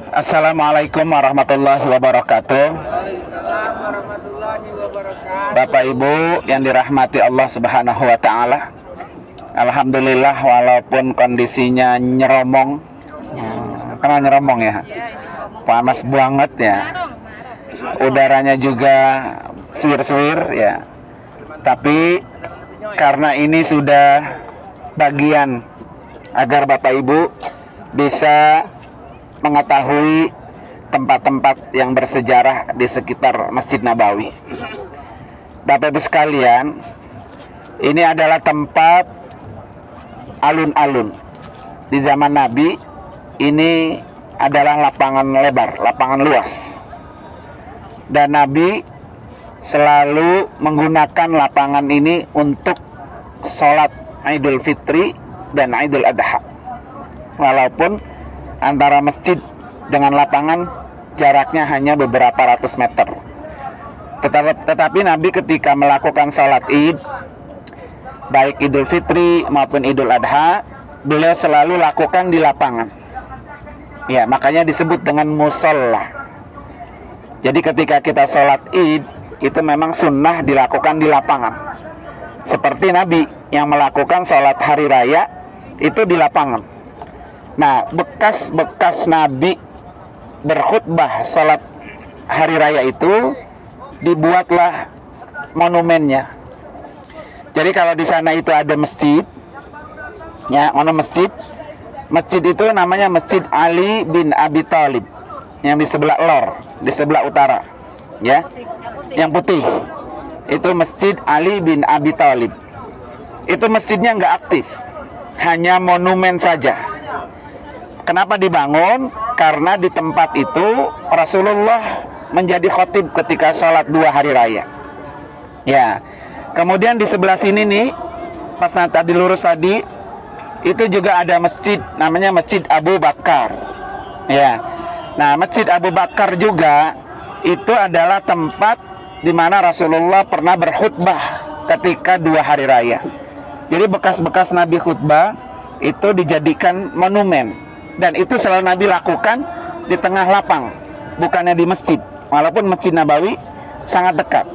Assalamualaikum warahmatullahi wabarakatuh. Waalaikumsalam warahmatullahi wabarakatuh. Bapak Ibu yang dirahmati Allah Subhanahu wa taala. Alhamdulillah walaupun kondisinya nyeromong. Kenal nyeromong ya? Panas banget ya. Udaranya juga suwir-suwir ya. Tapi karena ini sudah bagian agar Bapak Ibu bisa mengetahui tempat-tempat yang bersejarah di sekitar Masjid Nabawi. Bapak Ibu sekalian, ini adalah tempat alun-alun. Di zaman Nabi, ini adalah lapangan lebar, lapangan luas. Dan Nabi selalu menggunakan lapangan ini untuk sholat Idul Fitri dan Idul Adha. Walaupun antara masjid dengan lapangan jaraknya hanya beberapa ratus meter. Tetapi Nabi ketika melakukan sholat Id, baik Idul Fitri maupun Idul Adha, beliau selalu lakukan di lapangan. Ya, makanya disebut dengan musolla. Jadi ketika kita sholat Id, itu memang sunnah dilakukan di lapangan. Seperti Nabi yang melakukan sholat hari raya, itu di lapangan. Nah, bekas-bekas Nabi berkhutbah sholat hari raya itu dibuatlah monumennya. Jadi kalau di sana itu ada masjid, ya, masjid. Masjid itu namanya Masjid Ali bin Abi Thalib, yang di sebelah lor, di sebelah utara, ya, yang putih. Itu Masjid Ali bin Abi Thalib. Itu masjidnya nggak aktif, hanya monumen saja. Kenapa dibangun? Karena di tempat itu Rasulullah menjadi khotib ketika sholat 2 hari raya. Ya, kemudian di sebelah sini nih, pas tadi lurus tadi, itu juga ada masjid, namanya Masjid Abu Bakar. Ya, nah Masjid Abu Bakar juga itu adalah tempat di mana Rasulullah pernah berkhutbah ketika 2 hari raya. Jadi bekas-bekas Nabi khutbah itu dijadikan monumen. Dan itu selalu Nabi lakukan di tengah lapang, bukannya di masjid. Walaupun Masjid Nabawi sangat dekat.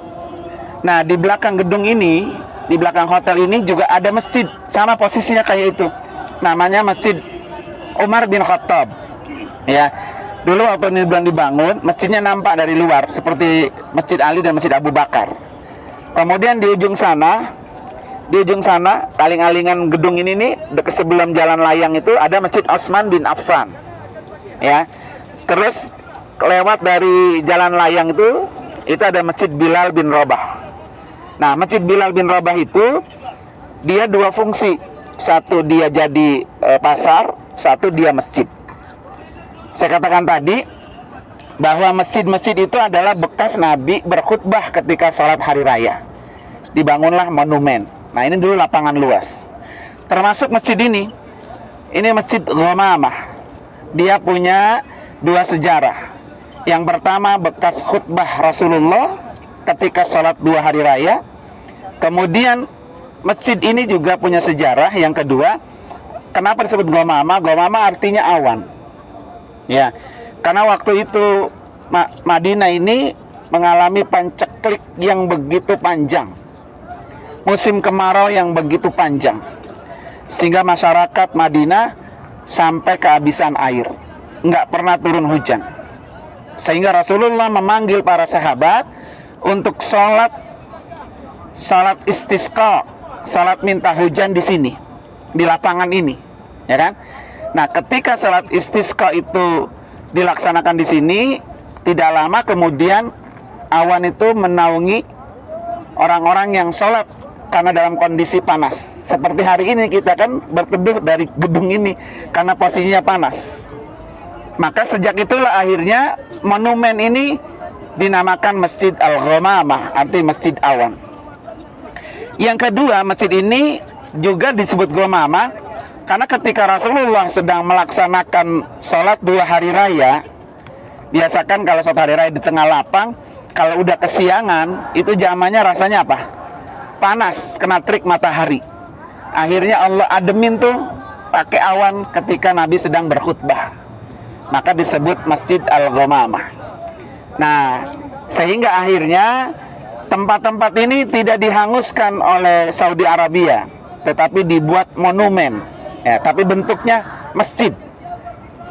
Nah, di belakang gedung ini, di belakang hotel ini juga ada masjid, sama posisinya kayak itu. Namanya Masjid Umar bin Khattab. Ya, dulu waktu ini belum dibangun, masjidnya nampak dari luar seperti Masjid Ali dan Masjid Abu Bakar. Kemudian di ujung sana, paling-alingan gedung ini nih, dekat sebelum jalan layang itu ada Masjid Utsman bin Affan. Ya. Terus lewat dari jalan layang itu ada Masjid Bilal bin Rabah. Nah, Masjid Bilal bin Rabah itu dia 2 fungsi. Satu dia jadi pasar, satu dia masjid. Saya katakan tadi bahwa masjid-masjid itu adalah bekas Nabi berkhutbah ketika sholat hari raya. Dibangunlah monumen. Nah, ini dulu lapangan luas. Termasuk masjid ini Masjid Ghamamah. Dia punya 2 sejarah. Yang pertama bekas khutbah Rasulullah ketika sholat 2 hari raya. Kemudian masjid ini juga punya sejarah. Yang kedua, kenapa disebut Ghamamah? Ghamamah artinya awan. Ya, karena waktu itu Madinah ini mengalami panceklik yang begitu panjang. Musim kemarau yang begitu panjang, sehingga masyarakat Madinah sampai kehabisan air, nggak pernah turun hujan. Sehingga Rasulullah memanggil para sahabat untuk sholat istisqa, sholat minta hujan di sini, di lapangan ini, ya kan? Nah, ketika sholat istisqa itu dilaksanakan di sini, tidak lama kemudian awan itu menaungi orang-orang yang sholat karena dalam kondisi panas. Seperti hari ini kita kan berteduh dari gedung ini karena posisinya panas. Maka sejak itulah akhirnya monumen ini dinamakan Masjid Al-Ghamamah, arti masjid awan. Yang kedua, masjid ini juga disebut Ghamamah karena ketika Rasulullah sedang melaksanakan sholat 2 hari raya, biasakan kalau sholat hari raya di tengah lapang, kalau udah kesiangan, itu zamannya rasanya apa? Panas, kena terik matahari. Akhirnya Allah ademin tuh pakai awan ketika Nabi sedang berkhutbah. maka disebut Masjid Al-Ghamamah. Nah, sehingga akhirnya tempat-tempat ini tidak dihanguskan oleh Saudi Arabia, tetapi dibuat monumen. Ya, tapi bentuknya masjid.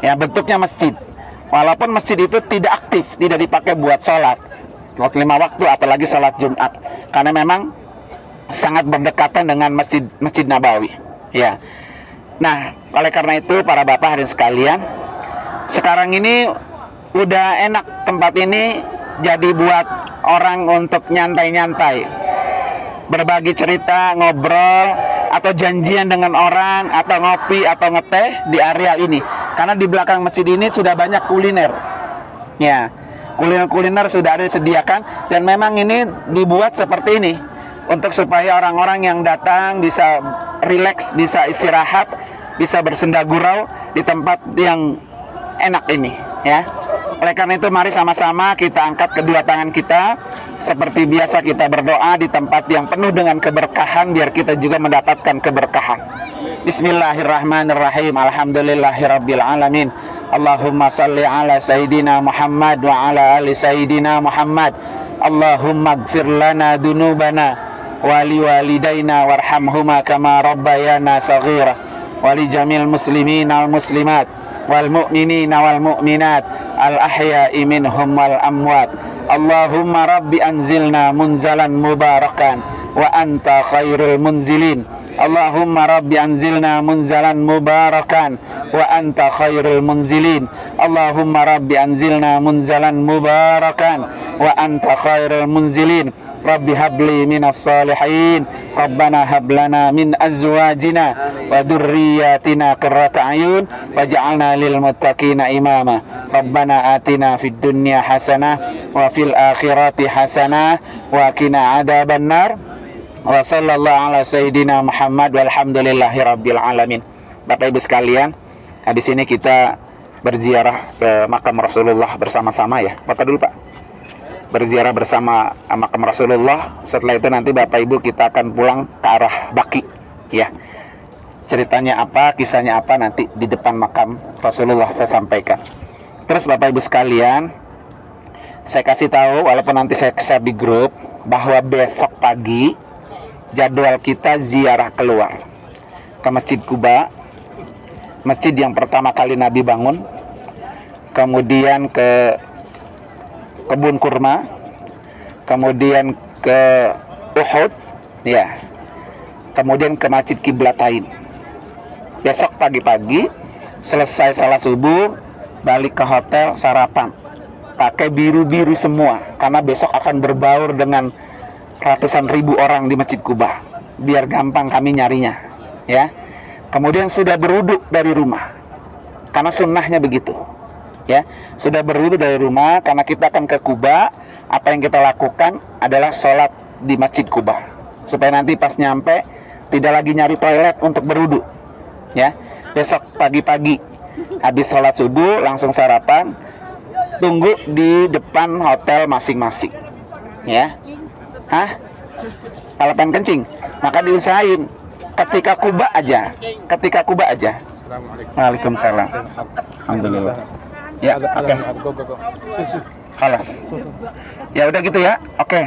Ya, bentuknya masjid. Walaupun masjid itu tidak aktif, tidak dipakai buat sholat 5 waktu, apalagi sholat Jumat, karena memang sangat berdekatan dengan Masjid Nabawi. Ya. Nah, oleh karena itu para bapak hadirin sekalian, sekarang ini udah enak tempat ini jadi buat orang untuk nyantai-nyantai, berbagi cerita, ngobrol, atau janjian dengan orang, atau ngopi atau ngeteh di area ini. Karena di belakang masjid ini sudah banyak kuliner. Ya, kuliner-kuliner sudah ada disediakan, dan memang ini dibuat seperti ini untuk supaya orang-orang yang datang bisa rileks, bisa istirahat, bisa bersenda gurau di tempat yang enak ini, ya. Oleh karena itu mari sama-sama kita angkat kedua tangan kita seperti biasa, kita berdoa di tempat yang penuh dengan keberkahan biar kita juga mendapatkan keberkahan. Bismillahirrahmanirrahim. Alhamdulillahirabbil alamin. Allahumma salli ala sayyidina Muhammad wa ala ali sayyidina Muhammad. Allahumma ighfir lana dunubana wali walidaina warhamhuma kama rabbayana saghira wali jamil muslimin wal muslimat wal mu'minina wal mu'minat al ahya'i minhum wal amwat. Allahumma rabbi anzilna munzalan mubarakan wa anta khairul munzilin. Allahumma rabbi anzilna munzalan mubarakan wa anta khairul munzilin. Allahumma rabbi anzilna munzalan mubarakan wa anta khairul munzilin. Rabbi habli minas salihin. Rabbana hablana min azwajina wa dhurriyyatina qurrata a'yun waj'alna lil muttaqina imama. Rabbana atina fid dunya hasanah wa fil akhirati hasanah wa qina adzabannar. Wa sallallahu ala sayyidina Muhammad walhamdulillahi rabbil alamin. Bapak Ibu sekalian, habis ini kita berziarah ke makam Rasulullah bersama-sama ya. Bapak dulu Pak. Berziarah bersama makam Rasulullah. Setelah itu nanti Bapak Ibu kita akan pulang ke arah Baki ya. Ceritanya apa, kisahnya apa nanti di depan makam Rasulullah saya sampaikan. Terus Bapak Ibu sekalian, saya kasih tahu walaupun nanti saya share di grup bahwa besok pagi jadwal kita ziarah keluar ke Masjid Quba, masjid yang pertama kali Nabi bangun, kemudian ke kebun kurma, kemudian ke Uhud, ya, kemudian ke Masjid Qiblatain. Besok pagi-pagi selesai salat subuh, balik ke hotel, sarapan, pakai biru-biru semua, karena besok akan berbaur dengan ratusan ribu orang di Masjid Quba, biar gampang kami nyarinya ya. Kemudian sudah berwudu dari rumah, karena sunnahnya begitu ya. Sudah berwudu dari rumah, karena kita akan ke Quba. Apa yang kita lakukan adalah sholat di Masjid Quba, supaya nanti pas nyampe tidak lagi nyari toilet untuk berwudu ya. Besok pagi-pagi habis sholat subuh langsung sarapan, tunggu di depan hotel masing-masing ya. Hah? Kalau pengen kencing, maka diusahain ketika Quba aja. Ketika Quba aja. Waalaikumsalam. Alhamdulillah. Ya, oke. Khalas. Ya udah gitu ya. Oke.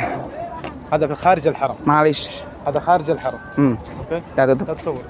هذا في خارج الحرم Malish. هذا خارج الحرم Hmm. اوكي Ya tutup. لا تصور